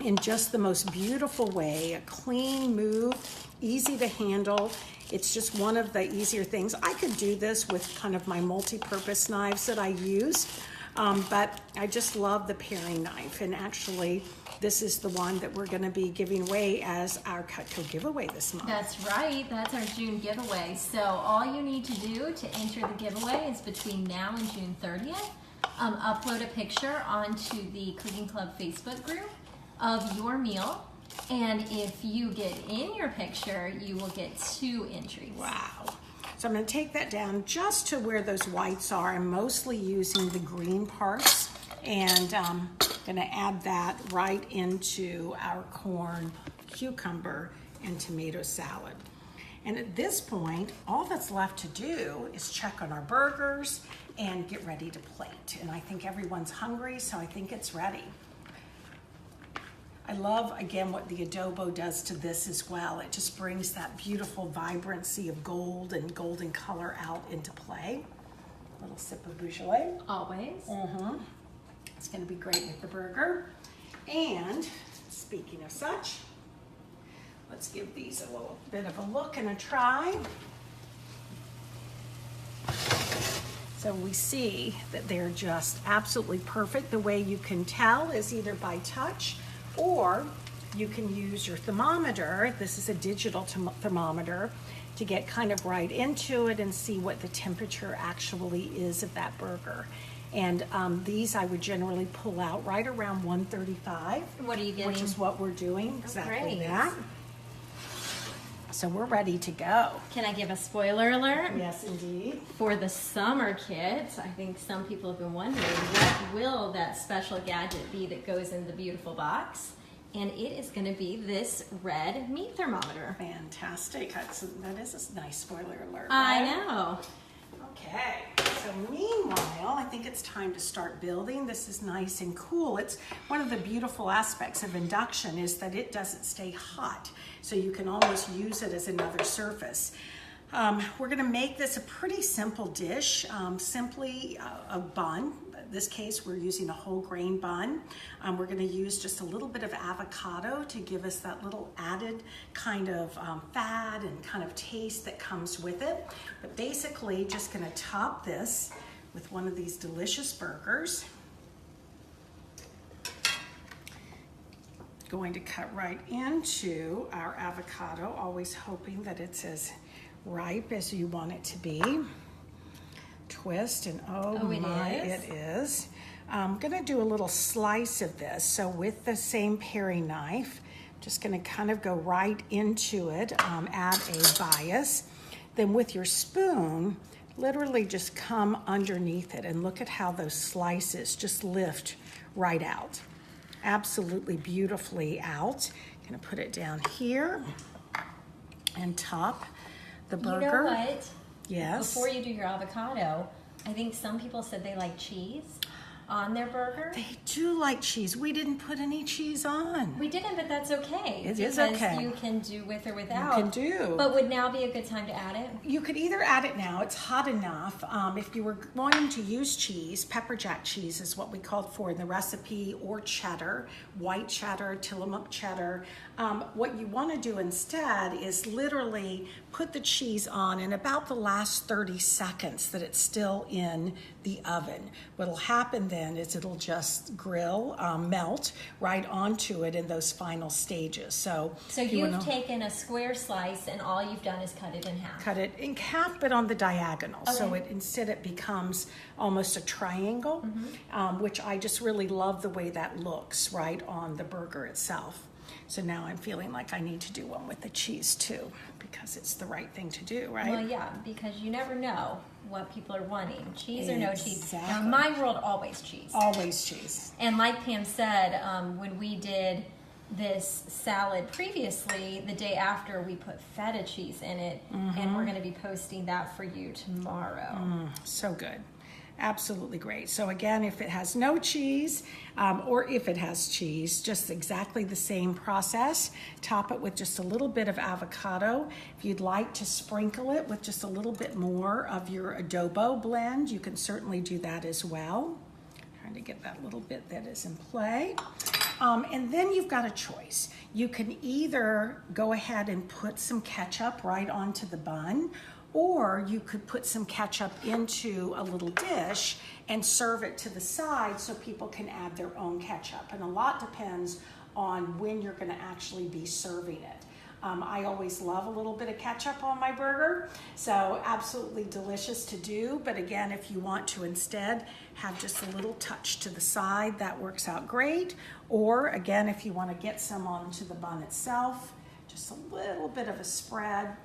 in just the most beautiful way. A clean move, easy to handle. It's just one of the easier things. I could do this with kind of my multi-purpose knives that I use, but I just love the paring knife. And actually, this is the one that we're going to be giving away as our Cutco giveaway this month. That's right. That's our June giveaway. So all you need to do to enter the giveaway is between now and June 30th, upload a picture onto the Cooking Club Facebook group of your meal. And if you get in your picture, you will get 2 entries. Wow. So I'm going to take that down just to where those whites are. I'm mostly using the green parts, and I'm going to add that right into our corn, cucumber, and tomato salad. And at this point, all that's left to do is check on our burgers and get ready to plate. And I think everyone's hungry, so I think it's ready. I love, again, what the adobo does to this as well. It just brings that beautiful vibrancy of gold and golden color out into play. A little sip of Beaujolais. Always. It's going to be great with the burger. And speaking of such, let's give these a little bit of a look and a try. So we see that they're just absolutely perfect. The way you can tell is either by touch or you can use your thermometer. This is a digital thermometer to get kind of right into it and see what the temperature actually is of that burger. And these I would generally pull out right around 135. What are you getting? Which is what we're doing, exactly Great. that. So we're ready to go. Can I give a spoiler alert? Yes, indeed. For the summer kit, I think some people have been wondering, what will that special gadget be that goes in the beautiful box? And it is going to be this red meat thermometer. Fantastic. That is a nice spoiler alert. I right? know. Okay, so meanwhile, I think it's time to start building. This is nice and cool. It's one of the beautiful aspects of induction is that it doesn't stay hot. So you can almost use it as another surface. We're gonna make this a pretty simple dish, simply a bun. In this case, we're using a whole grain bun. We're gonna use just a little bit of avocado to give us that little added kind of fat and kind of taste that comes with it. But basically, just gonna top this with one of these delicious burgers. Going to cut right into our avocado, always hoping that it's as ripe as you want it to be. Twist, and oh my, it is. I'm gonna do a little slice of this. So with the same paring knife, just gonna kind of go right into it, add a bias. Then with your spoon, literally just come underneath it and look at how those slices just lift right out. Absolutely beautifully out. Gonna put it down here and top the burger. You know what? Yes. Before you do your avocado, I think some people said they like cheese on their burger. They do like cheese. We didn't put any cheese on. We didn't, but that's okay. It is okay. Because you can do with or without. You can do. But would now be a good time to add it? You could either add it now. It's hot enough. If you were wanting to use cheese, pepper jack cheese is what we called for in the recipe, or cheddar, white cheddar, Tillamook cheddar. What you want to do instead is literally put the cheese on in about the last 30 seconds that it's still in the oven. What'll happen then is it'll just grill, melt right onto it in those final stages. So you've taken a square slice and all you've done is cut it in half. Cut it in half, but on the diagonal. Okay. So instead it becomes almost a triangle, which I just really love the way that looks right on the burger itself. So now I'm feeling like I need to do one with the cheese too, because it's the right thing to do, right? Well, yeah, because you never know what people are wanting, cheese or no cheese. Exactly. Now, in my world, always cheese. Always cheese. And like Pam said, when we did this salad previously, the day after we put feta cheese in it, and we're going to be posting that for you tomorrow. So good. Absolutely great. So again, if it has no cheese, or if it has cheese, just exactly the same process. Top it with just a little bit of avocado. If you'd like to sprinkle it with just a little bit more of your adobo blend, you can certainly do that as well. Trying to get that little bit that is in play. And then you've got a choice. You can either go ahead and put some ketchup right onto the bun, or you could put some ketchup into a little dish and serve it to the side so people can add their own ketchup. And a lot depends on when you're gonna actually be serving it. I always love a little bit of ketchup on my burger, so absolutely delicious to do. But again, if you want to instead have just a little touch to the side, that works out great. Or again, if you want to get some onto the bun itself, just a little bit of a spread.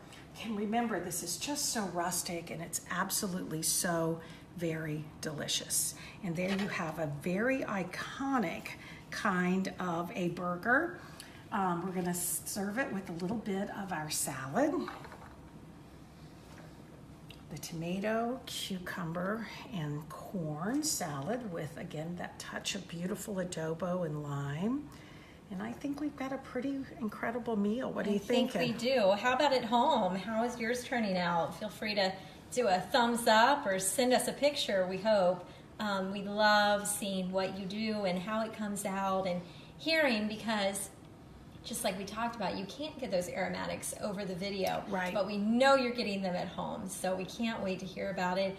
And remember, this is just so rustic and it's absolutely so very delicious. And there you have a very iconic kind of a burger. We're gonna serve it with a little bit of our salad. The tomato, cucumber, and corn salad with, again, that touch of beautiful adobo and lime. And I think we've got a pretty incredible meal. What do you think? I think we do. How about at home? How is yours turning out? Feel free to do a thumbs up or send us a picture, we hope. We love seeing what you do and how it comes out and hearing, because just like we talked about, you can't get those aromatics over the video. Right. But we know you're getting them at home, so we can't wait to hear about it.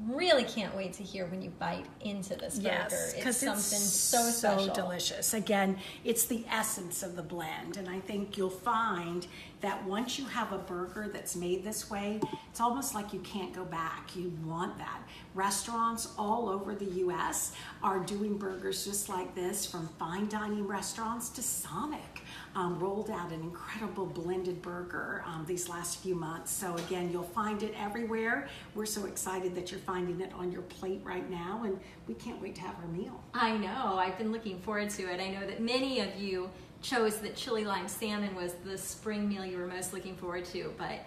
really can't wait to hear when you bite into this burger. Yes, because it's something so special. delicious. Again, it's the essence of the blend, and I think you'll find that once you have a burger that's made this way, it's almost like you can't go back. You want that. Restaurants all over the U.S. are doing burgers just like this, from fine dining restaurants to Sonic. Rolled out an incredible blended burger these last few months. So again, you'll find it everywhere. We're so excited that you're finding it on your plate right now, and we can't wait to have our meal. I know. I've been looking forward to it. I know that many of you chose that chili lime salmon was the spring meal you were most looking forward to, but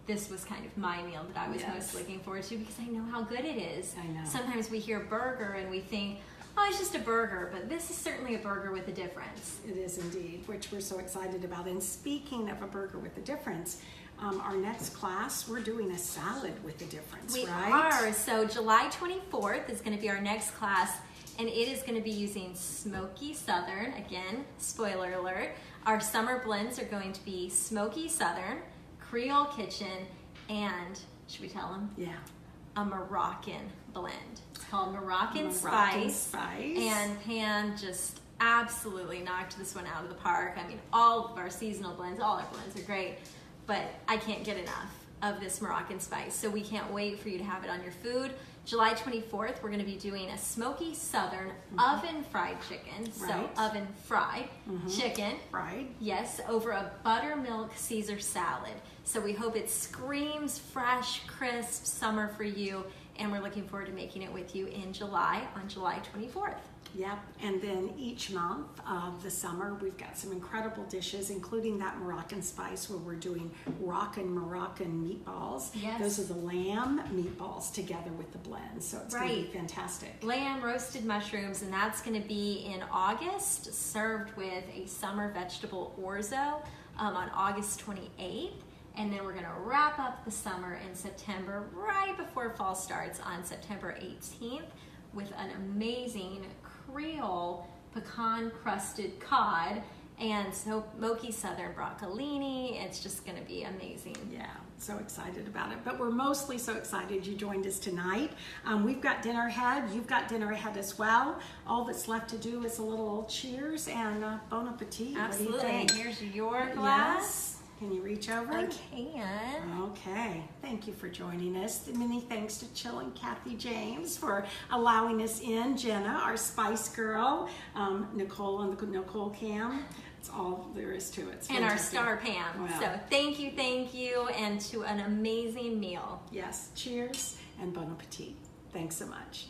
this was kind of my meal that I was most looking forward to because I know how good it is. I know. Sometimes we hear burger and we think, oh, it's just a burger, but this is certainly a burger with a difference. It is indeed, which we're so excited about. And speaking of a burger with a difference, our next class, we're doing a salad with a difference, We right? are. So July 24th is going to be our next class, and it is going to be using Smoky Southern. Again, spoiler alert. Our summer blends are going to be Smoky Southern, Creole Kitchen, and, should we tell them? Yeah. A Moroccan blend. It's called Moroccan Spice. And Pam just absolutely knocked this one out of the park. I mean, all of our seasonal blends, all our blends are great, but I can't get enough of this Moroccan spice. So we can't wait for you to have it on your food. July 24th, we're going to be doing a Smoky Southern oven fried chicken. So Right. oven fried chicken. Fried. Yes, over a buttermilk Caesar salad. So we hope it screams fresh, crisp summer for you, and we're looking forward to making it with you in July, on July 24th. Yep, and then each month of the summer, we've got some incredible dishes, including that Moroccan spice where we're doing rockin' Moroccan meatballs. Yes. Those are the lamb meatballs together with the blend, so it's going to be Right. fantastic. Lamb roasted mushrooms, and that's going to be in August, served with a summer vegetable orzo on August 28th. And then we're going to wrap up the summer in September, right before fall starts on September 18th, with an amazing Creole pecan crusted cod and smoky southern broccolini. It's just going to be amazing. Yeah, so excited about it. But we're mostly so excited you joined us tonight. We've got dinner ahead. You've got dinner ahead as well. All that's left to do is a little cheers and bon appetit. Absolutely. What do you think? Here's your glass. Yes. Can you reach over? I can. Okay, thank you for joining us. Many thanks to Chill and Kathy James for allowing us in. Jenna, our Spice Girl, Nicole on the Nicole Cam. It's all there is to it. It's And our fantastic. star Pam. Wow. So thank you, and to an amazing meal. Yes, cheers and bon appetit. Thanks so much.